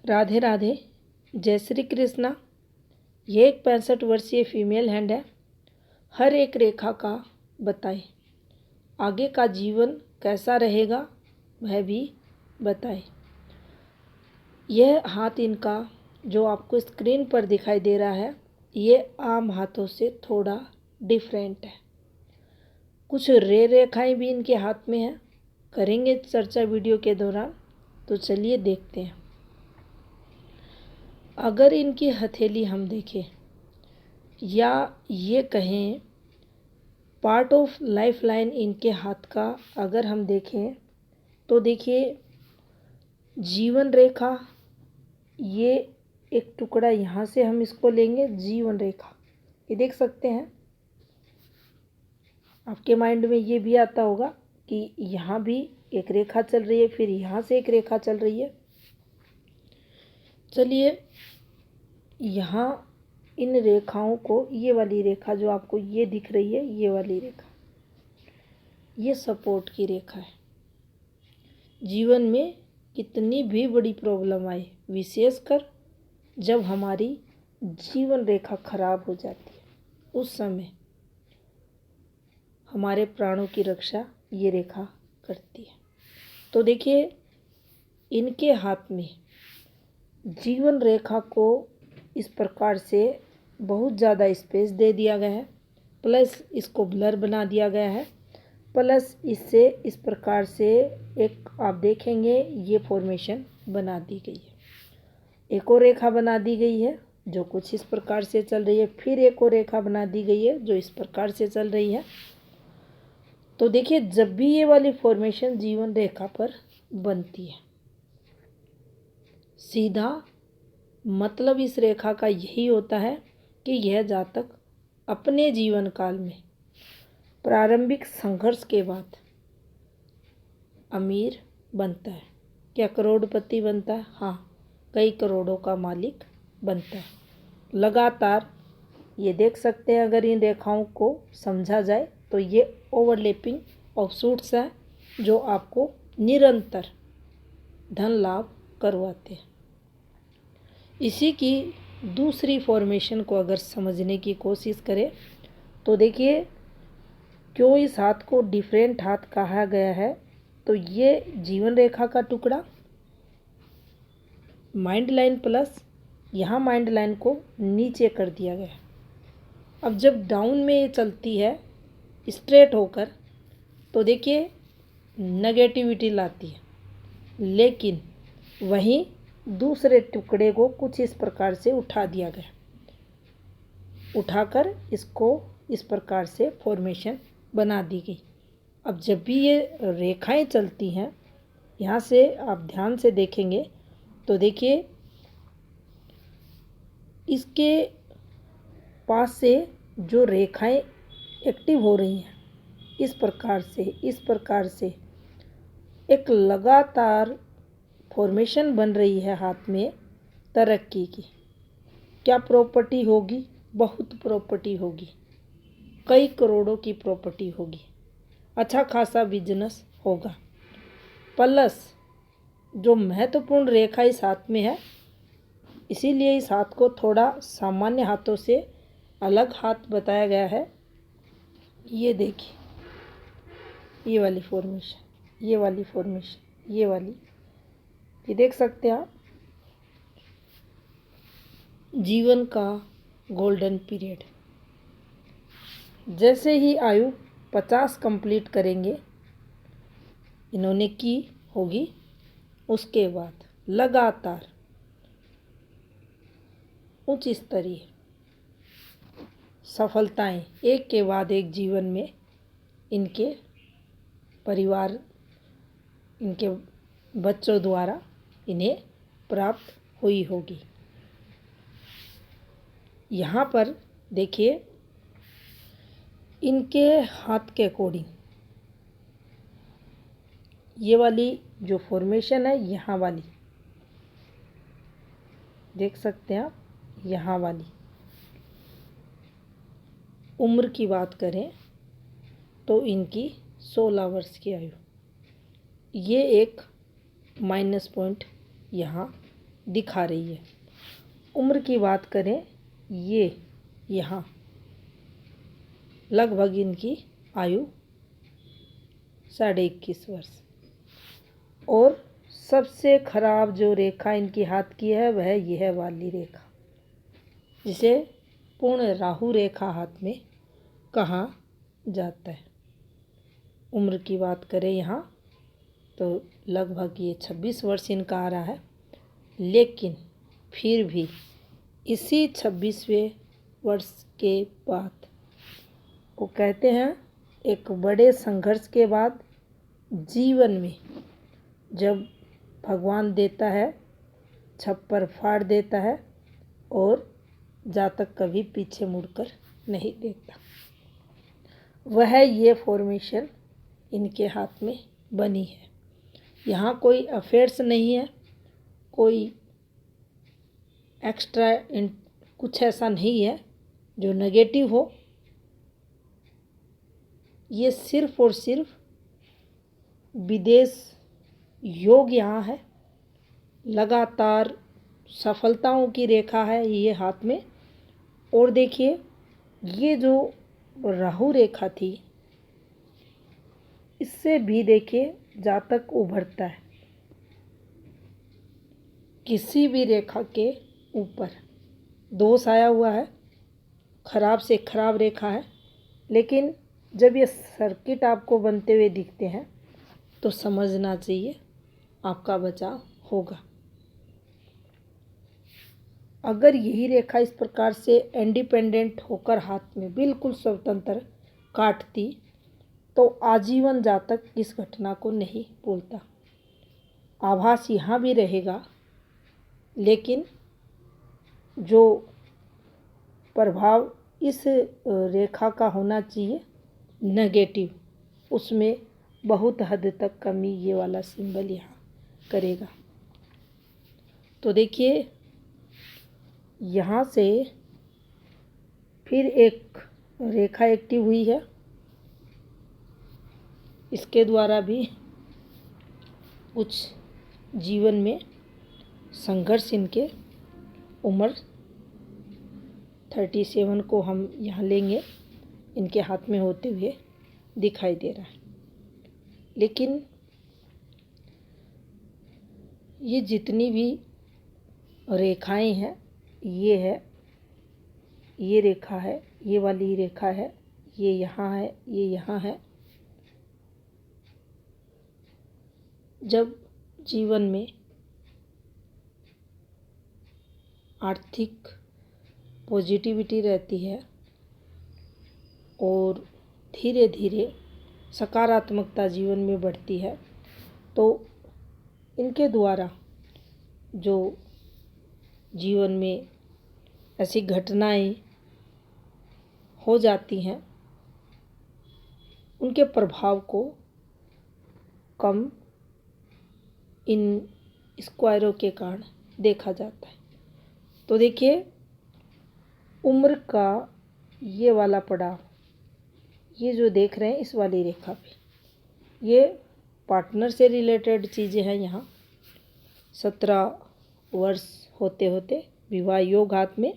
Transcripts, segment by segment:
राधे राधे, जय श्री कृष्णा। ये एक 65 वर्षीय फीमेल हैंड है। हर एक रेखा का बताए, आगे का जीवन कैसा रहेगा वह भी बताए। यह हाथ इनका जो आपको स्क्रीन पर दिखाई दे रहा है, ये आम हाथों से थोड़ा डिफरेंट है। कुछ रेखाएं भी इनके हाथ में हैं, करेंगे चर्चा वीडियो के दौरान। तो चलिए देखते हैं। अगर इनकी हथेली हम देखें या ये कहें पार्ट ऑफ लाइफ लाइन इनके हाथ का अगर हम देखें तो देखिए, जीवन रेखा, ये एक टुकड़ा यहाँ से हम इसको लेंगे, जीवन रेखा ये देख सकते हैं। आपके माइंड में ये भी आता होगा कि यहाँ भी एक रेखा चल रही है, फिर यहाँ से एक रेखा चल रही है। चलिए, यहाँ इन रेखाओं को, ये वाली रेखा जो आपको ये दिख रही है, ये वाली रेखा, ये सपोर्ट की रेखा है। जीवन में कितनी भी बड़ी प्रॉब्लम आए, विशेषकर जब हमारी जीवन रेखा खराब हो जाती है, उस समय हमारे प्राणों की रक्षा ये रेखा करती है। तो देखिए, इनके हाथ में जीवन रेखा को इस प्रकार से बहुत ज़्यादा स्पेस दे दिया गया है, प्लस इसको ब्लर बना दिया गया है, प्लस इससे इस प्रकार से एक आप देखेंगे ये फॉर्मेशन बना दी गई है। एक और रेखा बना दी गई है जो कुछ इस प्रकार से चल रही है, फिर एक और रेखा बना दी गई है जो इस प्रकार से चल रही है। तो देखिए, जब भी ये वाली फॉर्मेशन जीवन रेखा पर बनती है, सीधा मतलब इस रेखा का यही होता है कि यह जातक अपने जीवन काल में प्रारंभिक संघर्ष के बाद अमीर बनता है। क्या करोड़पति बनता है? हाँ, कई करोड़ों का मालिक बनता है। लगातार ये देख सकते हैं, अगर इन रेखाओं को समझा जाए तो ये ओवरलैपिंग ऑफशूट्स हैं जो आपको निरंतर धन लाभ करवाते हैं। इसी की दूसरी फॉर्मेशन को अगर समझने की कोशिश करें तो देखिए, क्यों इस हाथ को डिफरेंट हाथ कहा गया है। तो ये जीवन रेखा का टुकड़ा माइंड लाइन प्लस यहाँ माइंड लाइन को नीचे कर दिया गया है। अब जब डाउन में ये चलती है स्ट्रेट होकर तो देखिए नेगेटिविटी लाती है, लेकिन वहीं दूसरे टुकड़े को कुछ इस प्रकार से उठा दिया गया, उठाकर इसको इस प्रकार से फॉर्मेशन बना दी गई। अब जब भी ये रेखाएं चलती हैं, यहाँ से आप ध्यान से देखेंगे तो देखिए इसके पास से जो रेखाएं एक्टिव हो रही हैं, इस प्रकार से एक लगातार फॉर्मेशन बन रही है हाथ में तरक्की की। क्या प्रॉपर्टी होगी? बहुत प्रॉपर्टी होगी, कई करोड़ों की प्रॉपर्टी होगी, अच्छा खासा बिजनेस होगा। प्लस जो महत्वपूर्ण रेखा इस हाथ में है, इसीलिए इस हाथ को थोड़ा सामान्य हाथों से अलग हाथ बताया गया है। ये देखिए, ये वाली फॉर्मेशन, ये वाली फॉर्मेशन, ये वाली, ये देख सकते हैं आप। जीवन का गोल्डन पीरियड, जैसे ही आयु 50 कंप्लीट करेंगे, इन्होंने की होगी, उसके बाद लगातार उच्च स्तरीय सफलताएं एक के बाद एक जीवन में इनके परिवार, इनके बच्चों द्वारा इन्हें प्राप्त हुई होगी। यहाँ पर देखिए, इनके हाथ के अकॉर्डिंग ये वाली जो फॉर्मेशन है, यहाँ वाली देख सकते हैं आप, यहाँ वाली उम्र की बात करें तो इनकी 16 वर्ष की आयु, ये एक माइनस पॉइंट यहाँ दिखा रही है। उम्र की बात करें, ये यहाँ लगभग इनकी आयु 21.5 वर्ष। और सबसे खराब जो रेखा इनकी हाथ की है वह यह वाली रेखा, जिसे पूर्ण राहु रेखा हाथ में कहा जाता है। उम्र की बात करें यहाँ तो लगभग ये 26 वर्ष इनका आ रहा है, लेकिन फिर भी इसी 26वें वर्ष के बाद वो कहते हैं एक बड़े संघर्ष के बाद जीवन में जब भगवान देता है, छप्पर फाड़ देता है और जातक कभी पीछे मुड़कर नहीं देखता, वह ये फॉर्मेशन इनके हाथ में बनी है। यहाँ कोई अफेयर्स नहीं है, कोई एक्स्ट्रा कुछ ऐसा नहीं है जो नेगेटिव हो। ये सिर्फ और सिर्फ विदेश योग यहाँ है, लगातार सफलताओं की रेखा है ये हाथ में। और देखिए, ये जो राहु रेखा थी, इससे भी देखिए जातक उभरता है। किसी भी रेखा के ऊपर दोष आया हुआ है, खराब से खराब रेखा है, लेकिन जब ये सर्किट आपको बनते हुए दिखते हैं तो समझना चाहिए आपका बचाव होगा। अगर यही रेखा इस प्रकार से इंडिपेंडेंट होकर हाथ में बिल्कुल स्वतंत्र काटती तो आजीवन जातक इस घटना को नहीं भूलता। आभास यहाँ भी रहेगा, लेकिन जो प्रभाव इस रेखा का होना चाहिए नेगेटिव, उसमें बहुत हद तक कमी ये वाला सिंबल यहाँ करेगा। तो देखिए, यहाँ से फिर एक रेखा एक्टिव हुई है, इसके द्वारा भी कुछ जीवन में संघर्ष इनके उम्र 37 को हम यहाँ लेंगे, इनके हाथ में होते हुए दिखाई दे रहा है। लेकिन ये जितनी भी रेखाएं हैं, ये है, ये रेखा है, ये वाली रेखा है, ये यहाँ है, ये यहाँ है। जब जीवन में आर्थिक पॉजिटिविटी रहती है और धीरे धीरे सकारात्मकता जीवन में बढ़ती है, तो इनके द्वारा जो जीवन में ऐसी घटनाएं हो जाती हैं, उनके प्रभाव को कम इन स्क्वायरों के कारण देखा जाता है। तो देखिए, उम्र का ये वाला पड़ाव, ये जो देख रहे हैं इस वाली रेखा पे, ये पार्टनर से रिलेटेड चीज़ें हैं। यहाँ 17 वर्ष होते होते विवाह योग हाथ में।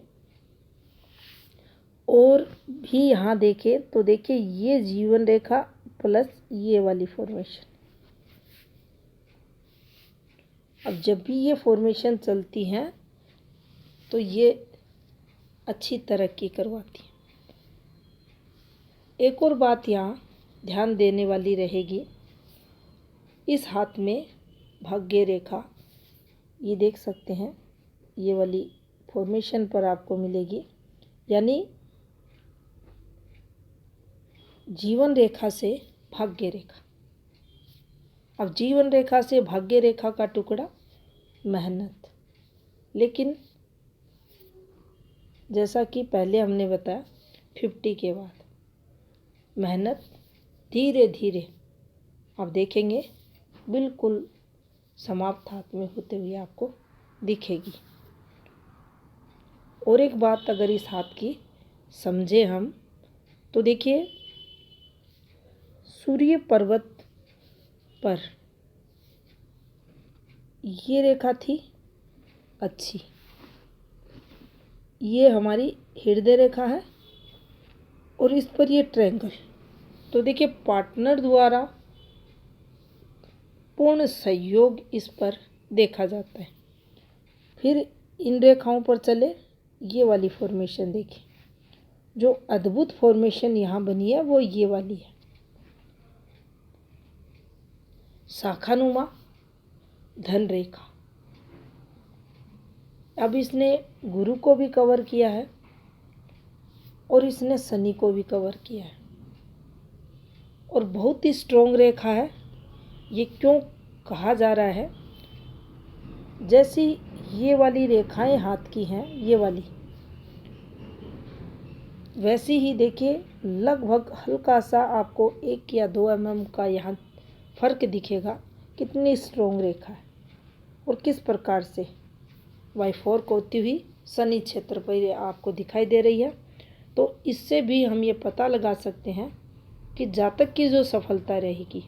और भी यहाँ देखें तो देखिए, ये जीवन रेखा प्लस ये वाली फॉर्मेशन। अब जब भी ये फॉर्मेशन चलती हैं तो ये अच्छी तरक्की करवाती है। एक और बात यहाँ ध्यान देने वाली रहेगी, इस हाथ में भाग्य रेखा ये देख सकते हैं, ये वाली फॉर्मेशन पर आपको मिलेगी, यानी जीवन रेखा से भाग्य रेखा। अब जीवन रेखा से भाग्य रेखा का टुकड़ा मेहनत, लेकिन जैसा कि पहले हमने बताया 50 के बाद मेहनत धीरे धीरे आप देखेंगे बिल्कुल समाप्त हाथ में होते हुए आपको दिखेगी। और एक बात अगर इस हाथ की समझे हम, तो देखिए, सूर्य पर्वत पर ये रेखा थी अच्छी। ये हमारी हृदय रेखा है और इस पर ये ट्रायंगल। तो देखिए पार्टनर द्वारा पूर्ण सहयोग इस पर देखा जाता है। फिर इन रेखाओं पर चले, ये वाली फॉर्मेशन देखिए, जो अद्भुत फॉर्मेशन यहाँ बनी है वो ये वाली है, शाखानुमा धन रेखा। अब इसने गुरु को भी कवर किया है और इसने शनि को भी कवर किया है और बहुत ही स्ट्रॉन्ग रेखा है। ये क्यों कहा जा रहा है, जैसी ये वाली रेखाएं हाथ की हैं ये वाली, वैसी ही देखिए लगभग हल्का सा आपको 1 या 2 mm का यहाँ फर्क दिखेगा। कितनी स्ट्रॉन्ग रेखा है और किस प्रकार से Y4 को होती हुई शनि क्षेत्र पर आपको दिखाई दे रही है। तो इससे भी हम ये पता लगा सकते हैं कि जातक की जो सफलता रहेगी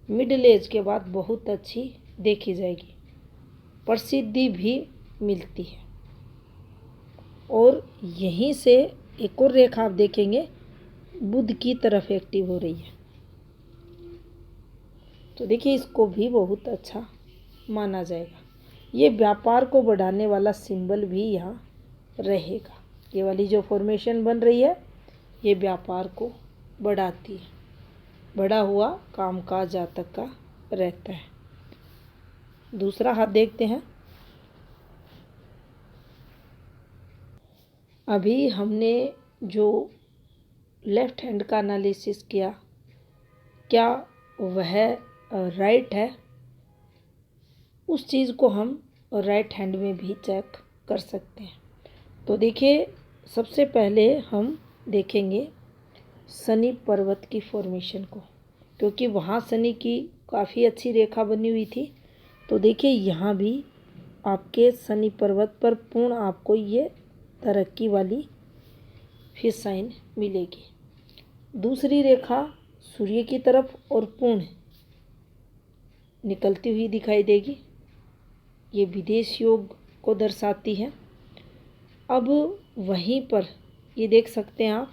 मिडिल एज के बाद बहुत अच्छी देखी जाएगी, प्रसिद्धि भी मिलती है। और यहीं से एक और रेखा आप देखेंगे बुध की तरफ एक्टिव हो रही है। तो देखिए इसको भी बहुत अच्छा माना जाएगा। ये व्यापार को बढ़ाने वाला सिंबल भी यहाँ रहेगा। ये वाली जो फॉर्मेशन बन रही है ये व्यापार को बढ़ाती है, बढ़ा हुआ कामकाज जातक का रहता है। दूसरा हाथ देखते हैं। अभी हमने जो लेफ्ट हैंड का एनालिसिस किया, क्या वह राइट है, उस चीज़ को हम राइट हैंड में भी चेक कर सकते हैं। तो देखिए सबसे पहले हम देखेंगे शनि पर्वत की फॉर्मेशन को, क्योंकि वहाँ शनि की काफ़ी अच्छी रेखा बनी हुई थी। तो देखिए यहाँ भी आपके शनि पर्वत पर पूर्ण आपको ये तरक्की वाली फिश साइन मिलेगी। दूसरी रेखा सूर्य की तरफ और पूर्ण निकलती हुई दिखाई देगी। ये विदेश योग को दर्शाती है। अब वहीं पर ये देख सकते हैं आप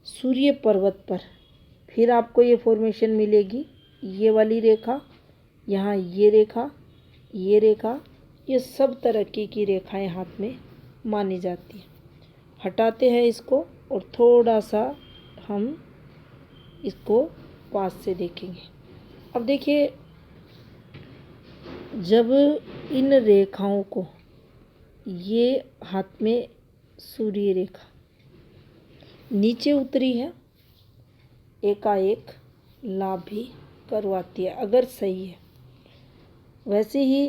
सूर्य पर्वत पर फिर आपको ये फॉर्मेशन मिलेगी। ये वाली रेखा, यहाँ ये रेखा, ये रेखा, ये सब तरक्की की रेखाएं हाथ में मानी जाती है। हटाते हैं इसको और थोड़ा सा हम इसको पास से देखेंगे। अब देखिए जब इन रेखाओं को ये हाथ में सूर्य रेखा नीचे उतरी है, एकाएक लाभ भी करवाती है अगर सही है। वैसे ही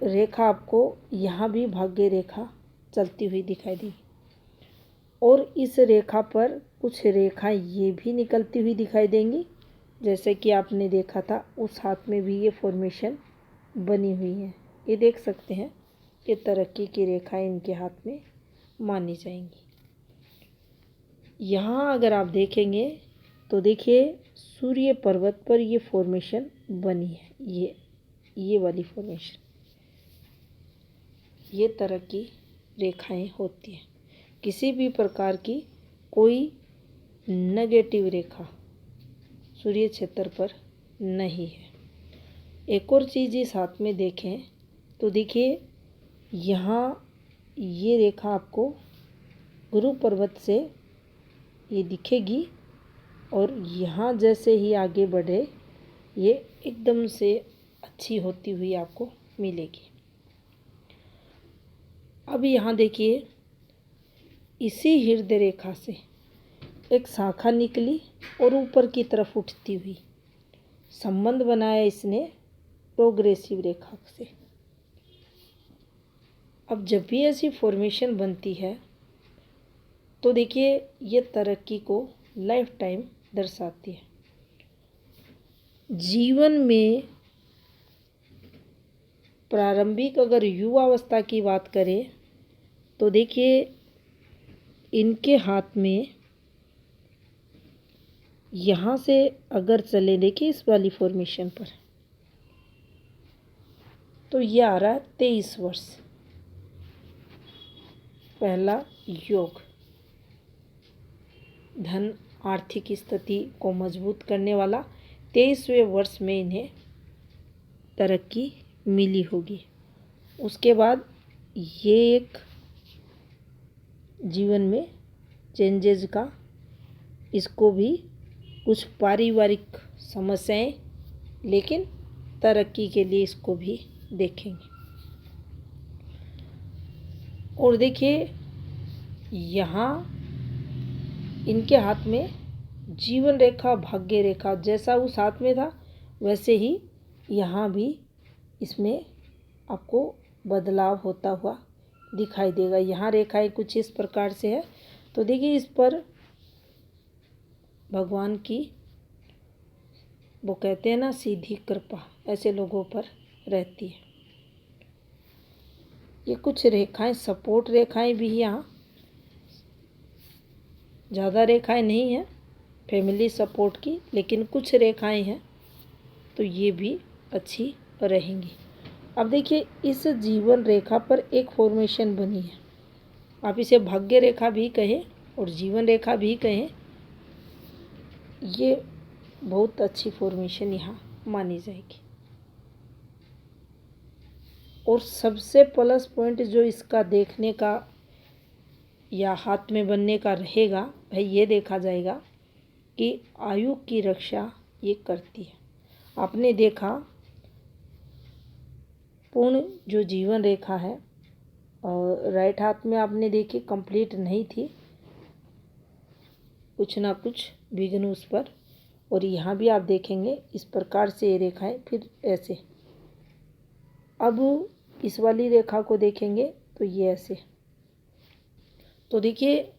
रेखा आपको यहाँ भी भाग्य रेखा चलती हुई दिखाई देगी और इस रेखा पर कुछ रेखाएं ये भी निकलती हुई दिखाई देंगी, जैसे कि आपने देखा था उस हाथ में भी ये फॉर्मेशन बनी हुई है। ये देख सकते हैं कि तरक्की की रेखाएं इनके हाथ में मानी जाएंगी। यहाँ अगर आप देखेंगे तो देखिए सूर्य पर्वत पर ये फॉर्मेशन बनी है, ये वाली फॉर्मेशन, ये तरक्की रेखाएं होती हैं। किसी भी प्रकार की कोई नेगेटिव रेखा सूर्य क्षेत्र पर नहीं है। एक और चीज़ इस हाथ में देखें तो देखिए यहाँ ये रेखा आपको गुरु पर्वत से ये दिखेगी और यहाँ जैसे ही आगे बढ़े ये एकदम से अच्छी होती हुई आपको मिलेगी। अब यहाँ देखिए इसी हृदय रेखा से एक शाखा निकली और ऊपर की तरफ उठती हुई संबंध बनाया इसने प्रोग्रेसिव रेखा से। अब जब भी ऐसी फॉर्मेशन बनती है तो देखिए ये तरक्की को लाइफ टाइम दर्शाती है। जीवन में प्रारंभिक अगर युवावस्था की बात करें तो देखिए इनके हाथ में यहाँ से अगर चले, देखिए इस वाली फॉर्मेशन पर तो ये आ रहा है 23 वर्ष। पहला योग धन आर्थिक स्थिति को मजबूत करने वाला 23वें वर्ष में इन्हें तरक्की मिली होगी। उसके बाद ये एक जीवन में चेंजेस का, इसको भी कुछ पारिवारिक समस्याएं, लेकिन तरक्की के लिए इसको भी देखेंगे। और देखिए यहाँ इनके हाथ में जीवन रेखा, भाग्य रेखा जैसा उस हाथ में था वैसे ही यहाँ भी इसमें आपको बदलाव होता हुआ दिखाई देगा। यहाँ रेखाएं कुछ इस प्रकार से है। तो देखिए इस पर भगवान की, वो कहते हैं ना, सीधी कृपा ऐसे लोगों पर रहती है। ये कुछ रेखाएं सपोर्ट रेखाएं भी यहाँ, ज़्यादा रेखाएं नहीं हैं फैमिली सपोर्ट की, लेकिन कुछ रेखाएं हैं तो ये भी अच्छी रहेंगी। अब देखिए इस जीवन रेखा पर एक फॉर्मेशन बनी है, आप इसे भाग्य रेखा भी कहें और जीवन रेखा भी कहें, ये बहुत अच्छी फॉर्मेशन यहाँ मानी जाएगी। और सबसे प्लस पॉइंट जो इसका देखने का या हाथ में बनने का रहेगा, भाई ये देखा जाएगा कि आयु की रक्षा ये करती है। आपने देखा पूर्ण जो जीवन रेखा है और राइट हाथ में आपने देखी कंप्लीट नहीं थी, कुछ ना कुछ विघ्न उस पर। और यहाँ भी आप देखेंगे इस प्रकार से ये रेखाएं, फिर ऐसे। अब इस वाली रेखा को देखेंगे तो ये ऐसे। तो देखिए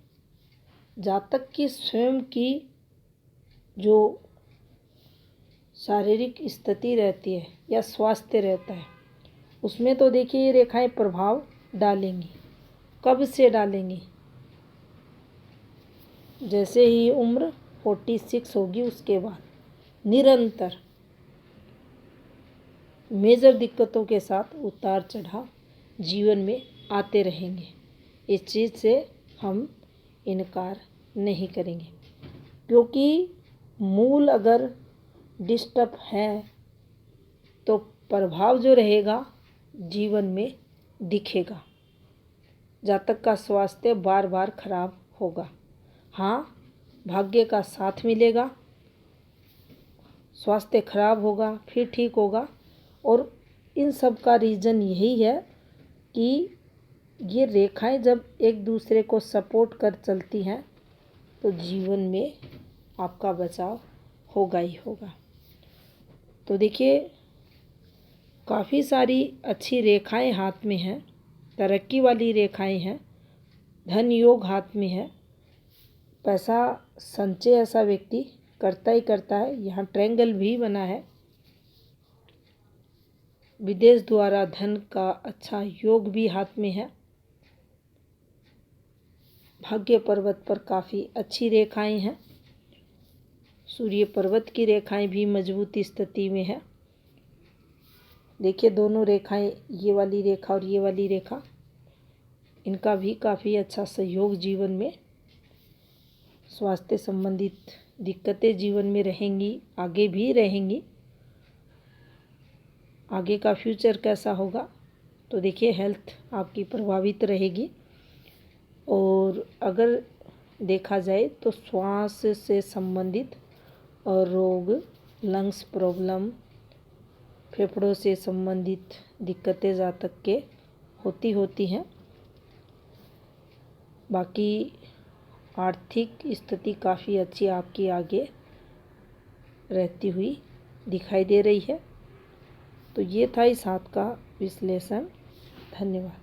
जातक की स्वयं की जो शारीरिक स्थिति रहती है या स्वास्थ्य रहता है, उसमें तो देखिए ये रेखाएं प्रभाव डालेंगी। कब से डालेंगी? जैसे ही उम्र 46 होगी उसके बाद निरंतर मेजर दिक्कतों के साथ उतार चढ़ाव जीवन में आते रहेंगे। इस चीज़ से हम इनकार नहीं करेंगे, क्योंकि मूल अगर डिस्टर्ब है तो प्रभाव जो रहेगा जीवन में दिखेगा। जातक का स्वास्थ्य बार बार खराब होगा। हाँ, भाग्य का साथ मिलेगा, स्वास्थ्य खराब होगा फिर ठीक होगा। और इन सब का रीज़न यही है कि ये रेखाएं जब एक दूसरे को सपोर्ट कर चलती हैं तो जीवन में आपका बचाव होगा ही होगा। तो देखिए काफ़ी सारी अच्छी रेखाएं हाथ में हैं, तरक्की वाली रेखाएं हैं, धन योग हाथ में है, पैसा संचय ऐसा व्यक्ति करता ही करता है। यहाँ ट्रायंगल भी बना है, विदेश द्वारा धन का अच्छा योग भी हाथ में है। भाग्य पर्वत पर काफ़ी अच्छी रेखाएं हैं, सूर्य पर्वत की रेखाएं भी मजबूत स्थिति में है। देखिए दोनों रेखाएं, ये वाली रेखा और ये वाली रेखा, इनका भी काफ़ी अच्छा सहयोग जीवन में। स्वास्थ्य संबंधित दिक्कतें जीवन में रहेंगी, आगे भी रहेंगी। आगे का फ्यूचर कैसा होगा तो देखिए हेल्थ आपकी प्रभावित रहेगी। और अगर देखा जाए तो श्वास से संबंधित और रोग, लंग्स प्रॉब्लम, फेफड़ों से संबंधित दिक्कतें जातक के होती हैं। बाकी आर्थिक स्थिति काफ़ी अच्छी आपकी आगे रहती हुई दिखाई दे रही है। तो ये था इस हाथ का विश्लेषण। धन्यवाद।